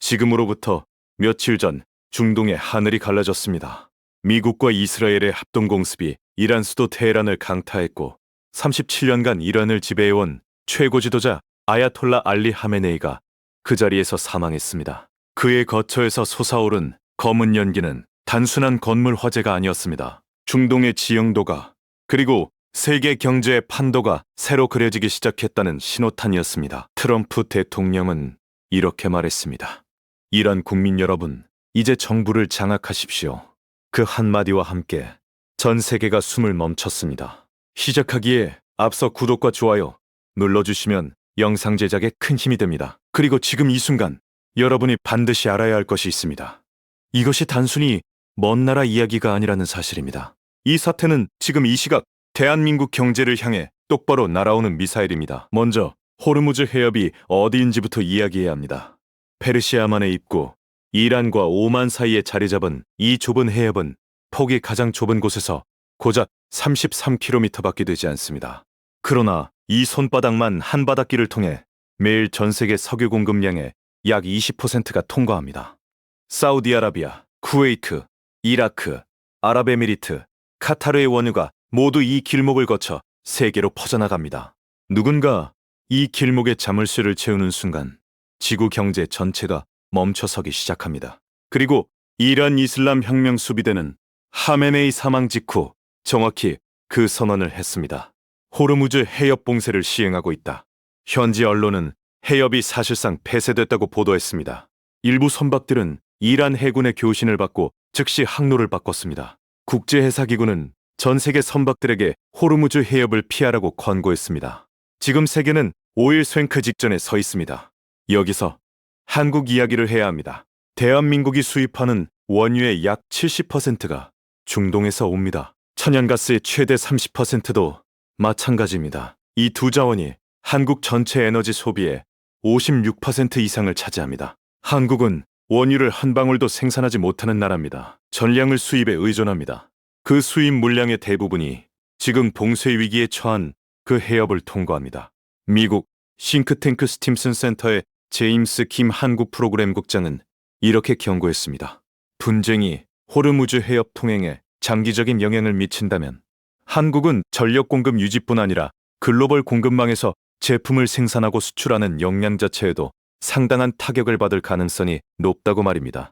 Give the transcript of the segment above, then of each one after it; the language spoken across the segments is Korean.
지금으로부터 며칠 전 중동의 하늘이 갈라졌습니다. 미국과 이스라엘의 합동공습이 이란 수도 테헤란을 강타했고 37년간 이란을 지배해온 최고 지도자 아야톨라 알리 하메네이가 그 자리에서 사망했습니다. 그의 거처에서 솟아오른 검은 연기는 단순한 건물 화재가 아니었습니다. 중동의 지형도가 그리고 세계 경제의 판도가 새로 그려지기 시작했다는 신호탄이었습니다. 트럼프 대통령은 이렇게 말했습니다. 이란 국민 여러분, 이제 정부를 장악하십시오. 그 한마디와 함께 전 세계가 숨을 멈췄습니다. 시작하기에 앞서 구독과 좋아요 눌러주시면 영상 제작에 큰 힘이 됩니다. 그리고 지금 이 순간 여러분이 반드시 알아야 할 것이 있습니다. 이것이 단순히 먼 나라 이야기가 아니라는 사실입니다. 이 사태는 지금 이 시각 대한민국 경제를 향해 똑바로 날아오는 미사일입니다. 먼저 호르무즈 해협이 어디인지부터 이야기해야 합니다. 페르시아만의 입구, 이란과 오만 사이에 자리 잡은 이 좁은 해협은 폭이 가장 좁은 곳에서 고작 33km밖에 되지 않습니다. 그러나 이 손바닥만 한 바닷길을 통해 매일 전 세계 석유 공급량의 약 20%가 통과합니다. 사우디아라비아, 쿠웨이트, 이라크, 아랍에미리트, 카타르의 원유가 모두 이 길목을 거쳐 세계로 퍼져나갑니다. 누군가 이 길목의 자물쇠를 채우는 순간 지구 경제 전체가 멈춰서기 시작합니다. 그리고 이란 이슬람 혁명 수비대는 하메네이 사망 직후 정확히 그 선언을 했습니다. 호르무즈 해협 봉쇄를 시행하고 있다. 현지 언론은 해협이 사실상 폐쇄됐다고 보도했습니다. 일부 선박들은 이란 해군의 교신을 받고 즉시 항로를 바꿨습니다. 국제해사기구는 전 세계 선박들에게 호르무즈 해협을 피하라고 권고했습니다. 지금 세계는 오일 쐐크 직전에 서 있습니다. 여기서 한국 이야기를 해야 합니다. 대한민국이 수입하는 원유의 약 70%가 중동에서 옵니다. 천연가스의 최대 30%도 마찬가지입니다. 이 두 자원이 한국 전체 에너지 소비의 56% 이상을 차지합니다. 한국은 원유를 한 방울도 생산하지 못하는 나라입니다. 전량을 수입에 의존합니다. 그 수입 물량의 대부분이 지금 봉쇄 위기에 처한 그 해협을 통과합니다. 미국 싱크탱크 스팀슨 센터의 제임스 김 한국 프로그램 국장은 이렇게 경고했습니다. 분쟁이 호르무즈 해협 통행에 장기적인 영향을 미친다면 한국은 전력 공급 유지뿐 아니라 글로벌 공급망에서 제품을 생산하고 수출하는 역량 자체에도 상당한 타격을 받을 가능성이 높다고 말입니다.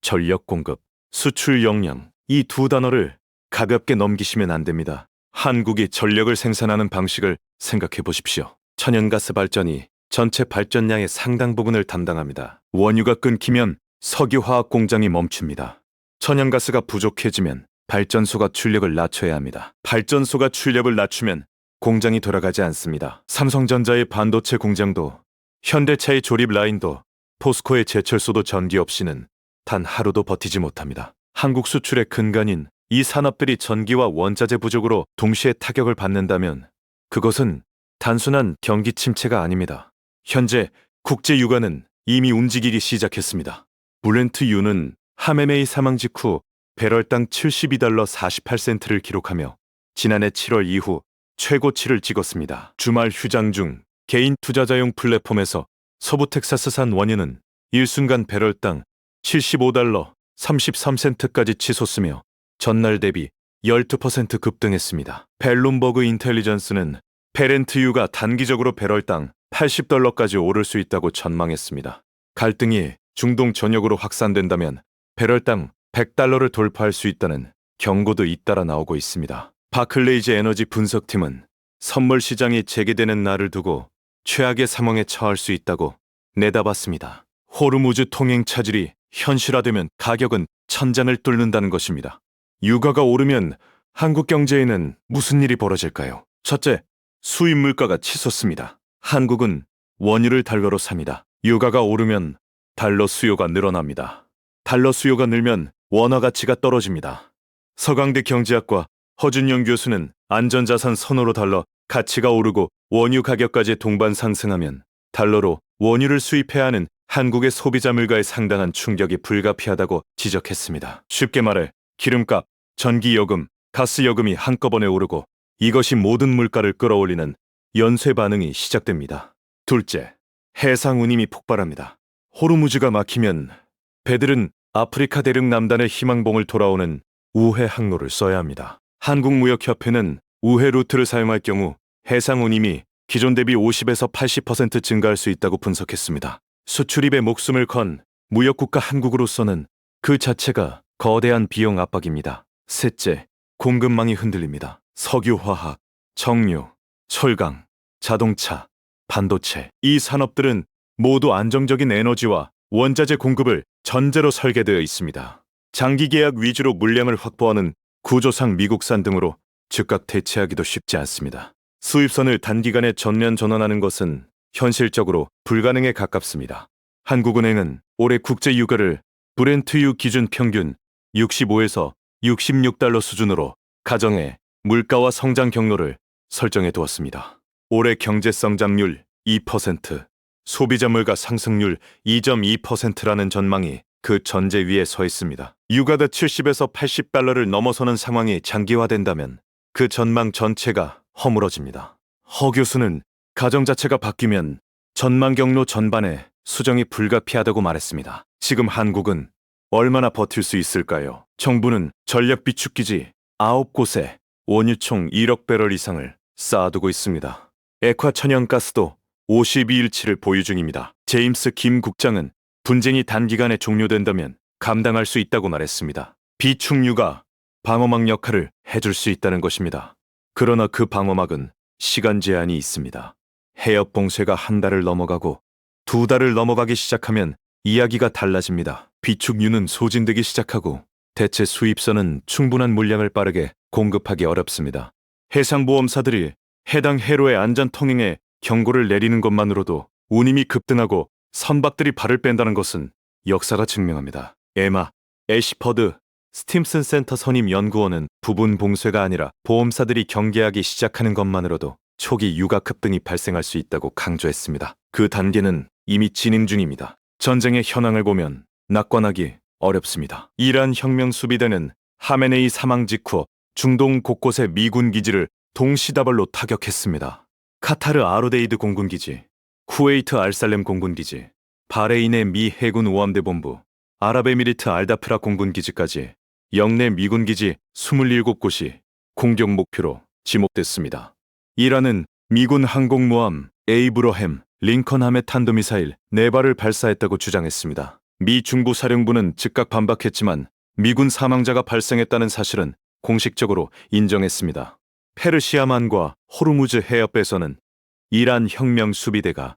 전력 공급, 수출 역량, 이 두 단어를 가볍게 넘기시면 안 됩니다. 한국이 전력을 생산하는 방식을 생각해 보십시오. 천연가스 발전이 전체 발전량의 상당 부분을 담당합니다. 원유가 끊기면 석유화학 공장이 멈춥니다. 천연가스가 부족해지면 발전소가 출력을 낮춰야 합니다. 발전소가 출력을 낮추면 공장이 돌아가지 않습니다. 삼성전자의 반도체 공장도 현대차의 조립 라인도 포스코의 제철소도 전기 없이는 단 하루도 버티지 못합니다. 한국 수출의 근간인 이 산업들이 전기와 원자재 부족으로 동시에 타격을 받는다면 그것은 단순한 경기 침체가 아닙니다. 현재 국제 유가는 이미 움직이기 시작했습니다. 브렌트 유는 하메네이 사망 직후 배럴당 72달러 48센트를 기록하며 지난해 7월 이후 최고치를 찍었습니다. 주말 휴장 중 개인 투자자용 플랫폼에서 서부 텍사스산 원유는 일순간 배럴당 75달러 33센트까지 치솟으며 전날 대비 12% 급등했습니다. 벨룸버그 인텔리전스는 페렌트유가 단기적으로 배럴당 80달러까지 오를 수 있다고 전망했습니다. 갈등이 중동 전역으로 확산된다면 배럴당 100달러를 돌파할 수 있다는 경고도 잇따라 나오고 있습니다. 바클레이즈 에너지 분석팀은 선물 시장이 재개되는 날을 두고 최악의 상황에 처할 수 있다고 내다봤습니다. 호르무즈 통행 차질이 현실화되면 가격은 천장을 뚫는다는 것입니다. 유가가 오르면 한국 경제에는 무슨 일이 벌어질까요? 첫째, 수입 물가가 치솟습니다. 한국은 원유를 달러로 삽니다. 유가가 오르면 달러 수요가 늘어납니다. 달러 수요가 늘면 원화 가치가 떨어집니다. 서강대 경제학과 허준영 교수는 안전자산 선호로 달러 가치가 오르고 원유 가격까지 동반 상승하면 달러로 원유를 수입해야 하는 한국의 소비자 물가에 상당한 충격이 불가피하다고 지적했습니다. 쉽게 말해 기름값, 전기요금, 가스요금이 한꺼번에 오르고 이것이 모든 물가를 끌어올리는 연쇄 반응이 시작됩니다. 둘째, 해상 운임이 폭발합니다. 호르무즈가 막히면 배들은 아프리카 대륙 남단의 희망봉을 돌아오는 우회 항로를 써야 합니다. 한국무역협회는 우회 루트를 사용할 경우 해상 운임이 기존 대비 50에서 80% 증가할 수 있다고 분석했습니다. 수출입에 목숨을 건 무역국가 한국으로서는 그 자체가 거대한 비용 압박입니다. 셋째, 공급망이 흔들립니다. 석유화학, 정유, 철강, 자동차, 반도체 이 산업들은 모두 안정적인 에너지와 원자재 공급을 전제로 설계되어 있습니다. 장기 계약 위주로 물량을 확보하는 구조상 미국산 등으로 즉각 대체하기도 쉽지 않습니다. 수입선을 단기간에 전면 전환하는 것은 현실적으로 불가능에 가깝습니다. 한국은행은 올해 국제 유가를 브렌트유 기준 평균 65에서 66달러 수준으로 가정해 물가와 성장 경로를 설정해 두었습니다. 올해 경제 성장률 2%, 소비자 물가 상승률 2.2%라는 전망이 그 전제 위에 서 있습니다. 유가가 70에서 80달러를 넘어서는 상황이 장기화된다면 그 전망 전체가 허물어집니다. 허 교수는 가정 자체가 바뀌면 전망 경로 전반에 수정이 불가피하다고 말했습니다. 지금 한국은 얼마나 버틸 수 있을까요? 정부는 전략 비축기지 9곳에 원유 총 1억 배럴 이상을 쌓아두고 있습니다. 액화 천연가스도 52일치를 보유 중입니다. 제임스 김 국장은 분쟁이 단기간에 종료된다면 감당할 수 있다고 말했습니다. 비축유가 방어막 역할을 해줄 수 있다는 것입니다. 그러나 그 방어막은 시간 제한이 있습니다. 해협 봉쇄가 한 달을 넘어가고 두 달을 넘어가기 시작하면 이야기가 달라집니다. 비축유는 소진되기 시작하고 대체 수입선은 충분한 물량을 빠르게 공급하기 어렵습니다. 해상보험사들이 해당 해로의 안전 통행에 경고를 내리는 것만으로도 운임이 급등하고 선박들이 발을 뺀다는 것은 역사가 증명합니다. 에마, 애시퍼드, 스팀슨 센터 선임 연구원은 부분 봉쇄가 아니라 보험사들이 경계하기 시작하는 것만으로도 초기 유가 급등이 발생할 수 있다고 강조했습니다. 그 단계는 이미 진행 중입니다. 전쟁의 현황을 보면 낙관하기 어렵습니다. 이란 혁명 수비대는 하메네이 사망 직후 중동 곳곳의 미군 기지를 동시다발로 타격했습니다. 카타르 아르데이드 공군기지, 쿠웨이트 알살렘 공군기지, 바레인의 미 해군 우함대 본부, 아랍에미리트 알다프라 공군기지까지 영내 미군기지 27곳이 공격 목표로 지목됐습니다. 이란은 미군 항공모함 에이브러햄 링컨함의 탄도미사일 4발을 발사했다고 주장했습니다. 미 중부사령부는 즉각 반박했지만 미군 사망자가 발생했다는 사실은 공식적으로 인정했습니다. 페르시아만과 호르무즈 해협에서는 이란 혁명 수비대가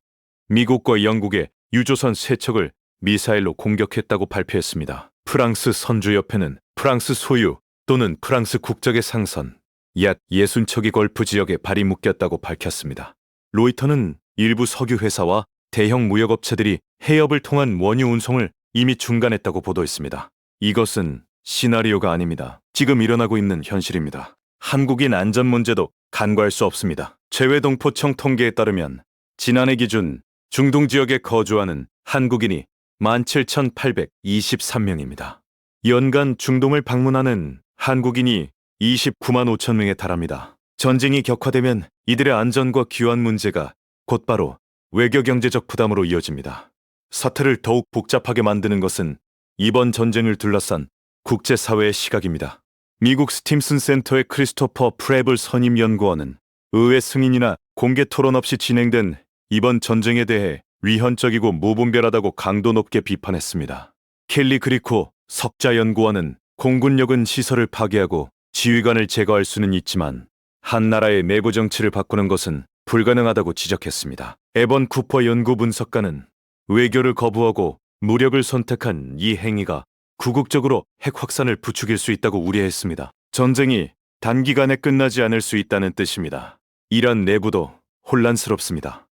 미국과 영국의 유조선 3척을 미사일로 공격했다고 발표했습니다. 프랑스 선주협회는 프랑스 소유 또는 프랑스 국적의 상선 약 60척이 걸프 지역에 발이 묶였다고 밝혔습니다. 로이터는 일부 석유회사와 대형 무역업체들이 해협을 통한 원유 운송을 이미 중단했다고 보도했습니다. 이것은 시나리오가 아닙니다. 지금 일어나고 있는 현실입니다. 한국인 안전 문제도 간과할 수 없습니다. 재외동포청 통계에 따르면 지난해 기준 중동 지역에 거주하는 한국인이 17,823명입니다. 연간 중동을 방문하는 한국인이 29만 5천 명에 달합니다. 전쟁이 격화되면 이들의 안전과 귀환 문제가 곧바로 외교경제적 부담으로 이어집니다. 사태를 더욱 복잡하게 만드는 것은 이번 전쟁을 둘러싼 국제사회의 시각입니다. 미국 스팀슨 센터의 크리스토퍼 프레블 선임연구원은 의회 승인이나 공개 토론 없이 진행된 이번 전쟁에 대해 위헌적이고 무분별하다고 강도 높게 비판했습니다. 켈리 그리코 석자연구원은 공군력은 시설을 파괴하고 지휘관을 제거할 수는 있지만 한 나라의 내부 정치를 바꾸는 것은 불가능하다고 지적했습니다. 에번 쿠퍼 연구 분석가는 외교를 거부하고 무력을 선택한 이 행위가 궁극적으로 핵 확산을 부추길 수 있다고 우려했습니다. 전쟁이 단기간에 끝나지 않을 수 있다는 뜻입니다. 이란 내부도 혼란스럽습니다.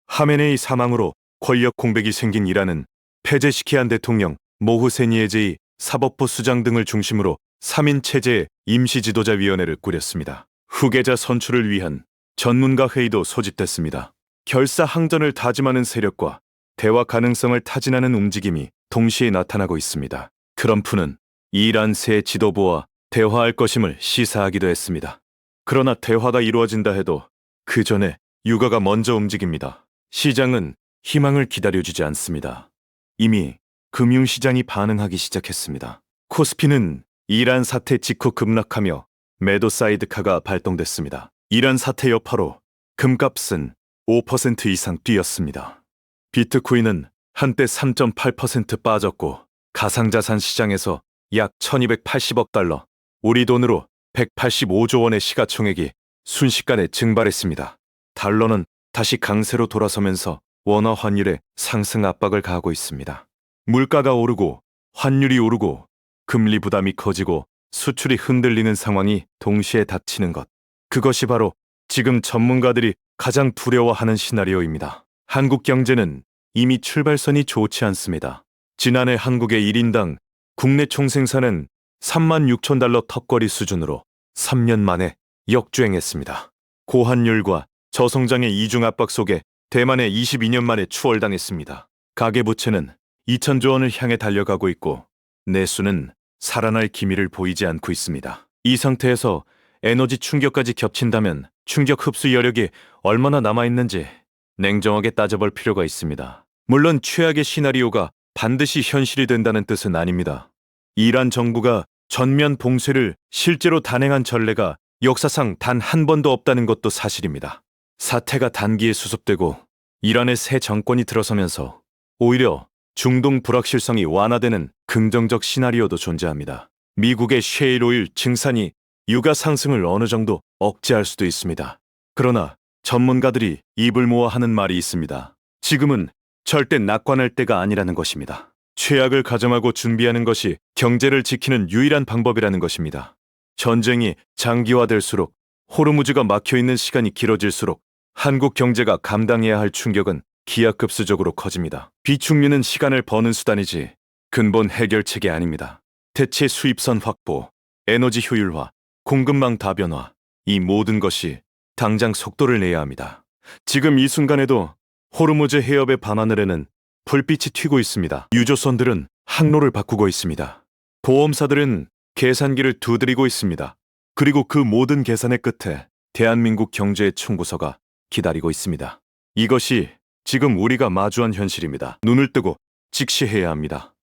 하메네이 사망으로 권력 공백이 생긴 이란은 페제시키안 대통령, 모후세니에제이 사법부 수장 등을 중심으로 3인 체제의 임시지도자위원회를 꾸렸습니다. 후계자 선출을 위한 전문가 회의도 소집됐습니다. 결사항전을 다짐하는 세력과 대화 가능성을 타진하는 움직임이 동시에 나타나고 있습니다. 트럼프는 이란 새 지도부와 대화할 것임을 시사하기도 했습니다. 그러나 대화가 이루어진다 해도 그 전에 유가가 먼저 움직입니다. 시장은 희망을 기다려주지 않습니다. 이미 금융시장이 반응하기 시작했습니다. 코스피는 이란 사태 직후 급락하며 매도 사이드카가 발동됐습니다. 이란 사태 여파로 금값은 5% 이상 뛰었습니다. 비트코인은 한때 3.8% 빠졌고 가상자산 시장에서 약 1280억 달러, 우리 돈으로 185조 원의 시가총액이 순식간에 증발했습니다. 달러는 다시 강세로 돌아서면서 원화 환율에 상승 압박을 가하고 있습니다. 물가가 오르고 환율이 오르고 금리 부담이 커지고 수출이 흔들리는 상황이 동시에 닥치는 것. 그것이 바로 지금 전문가들이 가장 두려워하는 시나리오입니다. 한국 경제는 이미 출발선이 좋지 않습니다. 지난해 한국의 1인당 국내 총생산은 3만 6천 달러 턱걸이 수준으로 3년 만에 역주행했습니다. 고환율과 저성장의 이중 압박 속에 대만에 22년 만에 추월당했습니다. 가계부채는 2천조 원을 향해 달려가고 있고 내수는 살아날 기미를 보이지 않고 있습니다. 이 상태에서 에너지 충격까지 겹친다면 충격 흡수 여력이 얼마나 남아있는지 냉정하게 따져볼 필요가 있습니다. 물론 최악의 시나리오가 반드시 현실이 된다는 뜻은 아닙니다. 이란 정부가 전면 봉쇄를 실제로 단행한 전례가 역사상 단 한 번도 없다는 것도 사실입니다. 사태가 단기에 수습되고 이란의 새 정권이 들어서면서 오히려 중동 불확실성이 완화되는 긍정적 시나리오도 존재합니다. 미국의 셰일 오일 증산이 유가 상승을 어느 정도 억제할 수도 있습니다. 그러나 전문가들이 입을 모아 하는 말이 있습니다. 지금은 절대 낙관할 때가 아니라는 것입니다. 최악을 가정하고 준비하는 것이 경제를 지키는 유일한 방법이라는 것입니다. 전쟁이 장기화될수록 호르무즈가 막혀있는 시간이 길어질수록 한국 경제가 감당해야 할 충격은 기하급수적으로 커집니다. 비축류는 시간을 버는 수단이지 근본 해결책이 아닙니다. 대체 수입선 확보, 에너지 효율화, 공급망 다변화, 이 모든 것이 당장 속도를 내야 합니다. 지금 이 순간에도 호르무즈 해협의 밤하늘에는 불빛이 튀고 있습니다. 유조선들은 항로를 바꾸고 있습니다. 보험사들은 계산기를 두드리고 있습니다. 그리고 그 모든 계산의 끝에 대한민국 경제의 총구서가 기다리고 있습니다. 이것이 지금 우리가 마주한 현실입니다. 눈을 뜨고 직시해야 합니다.